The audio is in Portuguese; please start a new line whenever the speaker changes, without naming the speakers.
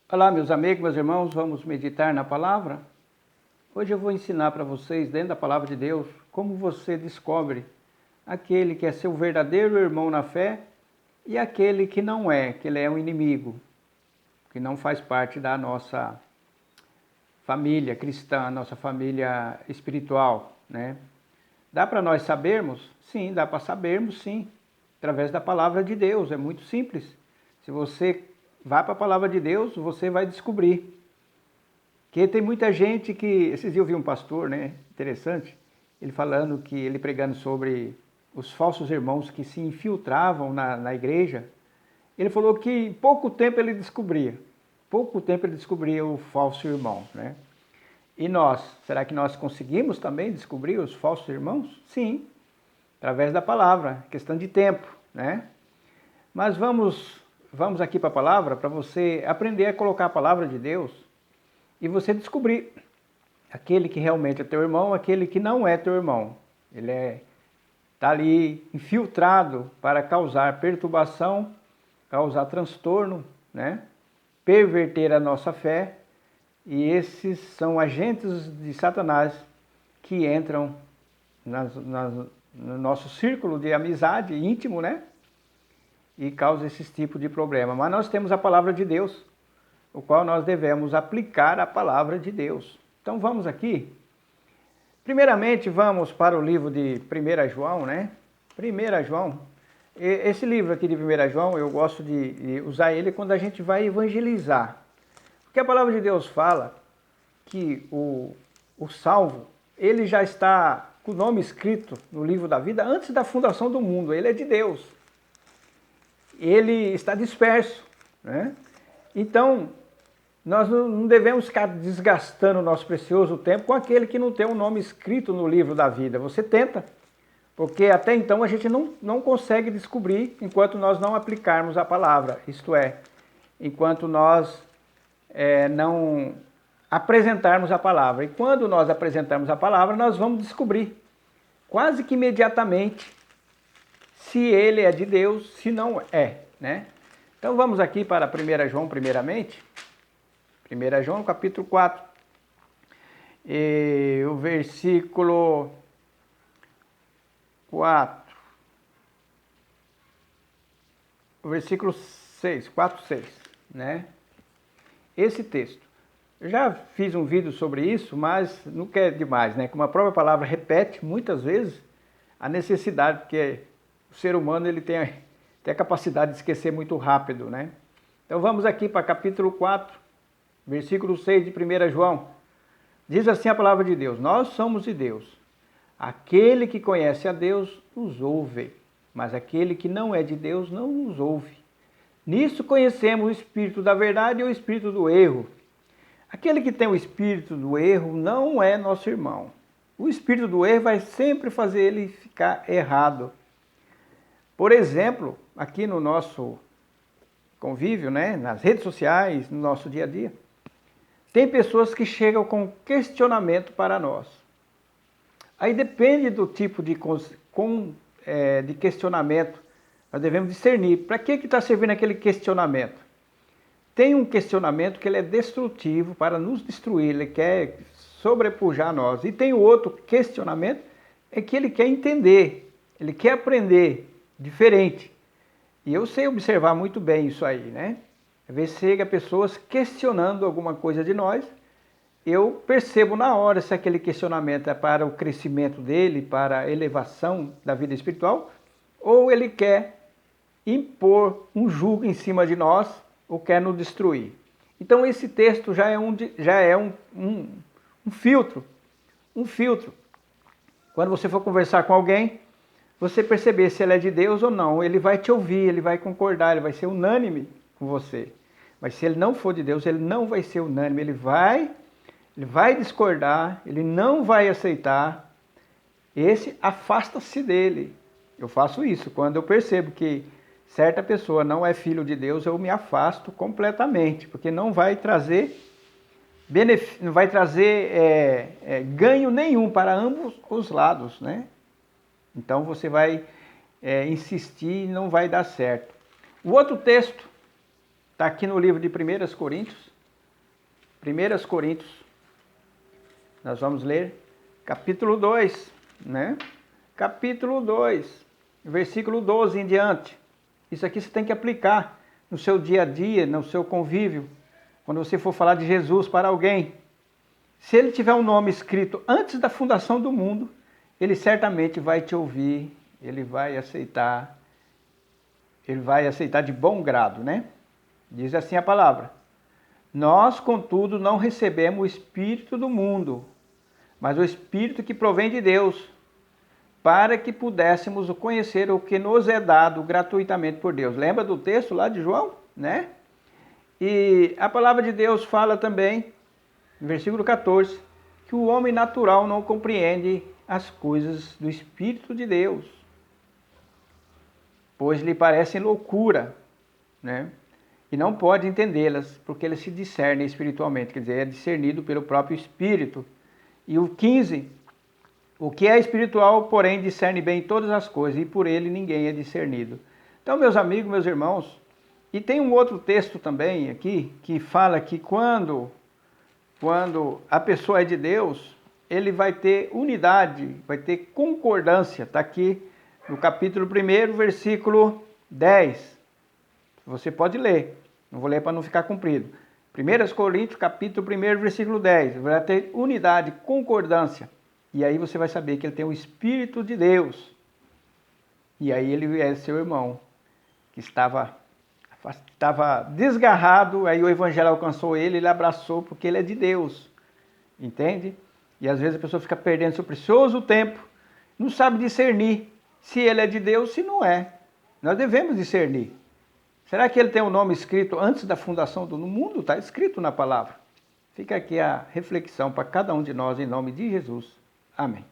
Olá, meus amigos, meus irmãos, vamos meditar na palavra? Hoje eu vou ensinar para vocês, dentro da palavra de Deus, como você descobre aquele que é seu verdadeiro irmão na fé e aquele que não é, que ele é um inimigo, que não faz parte da nossa família cristã, nossa família espiritual, né? Dá para nós sabermos? Sim, dá para sabermos, sim, através da palavra de Deus, é muito simples. Se você vai para a palavra de Deus, você vai descobrir. Porque tem muita gente que... Esses dias eu vi um pastor, né, interessante, ele falando que, ele pregando sobre os falsos irmãos que se infiltravam na igreja. Ele falou que em pouco tempo ele descobria o falso irmão, né? E nós, será que nós conseguimos também descobrir os falsos irmãos? Sim, através da palavra, questão de tempo, né? Mas vamos aqui para a palavra, para você aprender a colocar a palavra de Deus e você descobrir aquele que realmente é teu irmão, aquele que não é teu irmão. Ele está ali infiltrado para causar perturbação, causar transtorno, né? Perverter a nossa fé. E esses são agentes de Satanás que entram no nosso círculo de amizade íntimo, né? E causam esse tipo de problema. Mas nós temos a palavra de Deus, o qual nós devemos aplicar a palavra de Deus. Então vamos aqui. Primeiramente vamos para o livro de 1 João, né? 1 João. Esse livro aqui de 1 João, eu gosto de usar ele quando a gente vai evangelizar. Porque a palavra de Deus fala que o salvo, ele já está com o nome escrito no livro da vida antes da fundação do mundo. Ele é de Deus. Ele está disperso, né? Então, nós não devemos ficar desgastando o nosso precioso tempo com aquele que não tem um nome escrito no livro da vida. Você tenta, porque até então a gente não consegue descobrir enquanto nós não aplicarmos a palavra. Isto é, enquanto nós não apresentarmos a palavra. E quando nós apresentarmos a palavra, nós vamos descobrir quase que imediatamente se ele é de Deus, se não é, né? Então vamos aqui para 1 João primeiramente. 1 João capítulo 4. E o versículo 4. O versículo 6, 4, 6, né? Esse texto. Eu já fiz um vídeo sobre isso, mas não quer demais, né? Como a própria palavra repete muitas vezes a necessidade, porque o ser humano ele tem a capacidade de esquecer muito rápido, né? Então vamos aqui para capítulo 4, versículo 6 de 1 João. Diz assim a palavra de Deus: nós somos de Deus. Aquele que conhece a Deus nos ouve, mas aquele que não é de Deus não nos ouve. Nisso conhecemos o espírito da verdade e o espírito do erro. Aquele que tem o espírito do erro não é nosso irmão. O espírito do erro vai sempre fazer ele ficar errado. Por exemplo, aqui no nosso convívio, né, nas redes sociais, no nosso dia a dia, tem pessoas que chegam com questionamento para nós. Aí depende do tipo de questionamento, nós devemos discernir. Para que está servindo aquele questionamento? Tem um questionamento que ele é destrutivo para nos destruir, ele quer sobrepujar nós. E tem o outro questionamento, é que ele quer entender, ele quer aprender diferente. E eu sei observar muito bem isso aí, né? Às vezes chega pessoas questionando alguma coisa de nós, eu percebo na hora se aquele questionamento é para o crescimento dele, para a elevação da vida espiritual, ou ele quer impor um jugo em cima de nós, ou quer nos destruir. Então esse texto já é um filtro. Um filtro. Quando você for conversar com alguém, você perceber se ele é de Deus ou não, ele vai te ouvir, ele vai concordar, ele vai ser unânime com você. Mas se ele não for de Deus, ele não vai ser unânime, ele vai discordar, ele não vai aceitar. Esse, afasta-se dele. Eu faço isso. Quando eu percebo que certa pessoa não é filho de Deus, eu me afasto completamente, porque não vai trazer ganho nenhum para ambos os lados, né? Então você vai insistir e não vai dar certo. O outro texto está aqui no livro de 1 Coríntios, 1 Coríntios, nós vamos ler capítulo 2, né? Capítulo 2, versículo 12 em diante. Isso aqui você tem que aplicar no seu dia a dia, no seu convívio, quando você for falar de Jesus para alguém. Se ele tiver um nome escrito antes da fundação do mundo, ele certamente vai te ouvir, ele vai aceitar de bom grado, né? Diz assim a palavra: nós, contudo, não recebemos o Espírito do mundo, mas o Espírito que provém de Deus, para que pudéssemos conhecer o que nos é dado gratuitamente por Deus. Lembra do texto lá de João, né? E a palavra de Deus fala também, no versículo 14, que o homem natural não compreende as coisas do Espírito de Deus, pois lhe parecem loucura, né? E não pode entendê-las, porque eles se discernem espiritualmente, quer dizer, é discernido pelo próprio Espírito. E o 15, o que é espiritual, porém, discerne bem todas as coisas, e por ele ninguém é discernido. Então, meus amigos, meus irmãos, e tem um outro texto também aqui, que fala que quando a pessoa é de Deus, ele vai ter unidade, vai ter concordância. Está aqui no capítulo 1, versículo 10. Você pode ler, não vou ler para não ficar comprido. 1 Coríntios, capítulo 1, versículo 10. Vai ter unidade, concordância. E aí você vai saber que ele tem o Espírito de Deus. E aí ele é seu irmão, que estava desgarrado, aí o evangelho alcançou ele, ele abraçou, porque ele é de Deus. Entende? E às vezes a pessoa fica perdendo seu precioso tempo, não sabe discernir se ele é de Deus, se não é. Nós devemos discernir. Será que ele tem o nome escrito antes da fundação do mundo? Está escrito na palavra. Fica aqui a reflexão para cada um de nós, em nome de Jesus. Amém.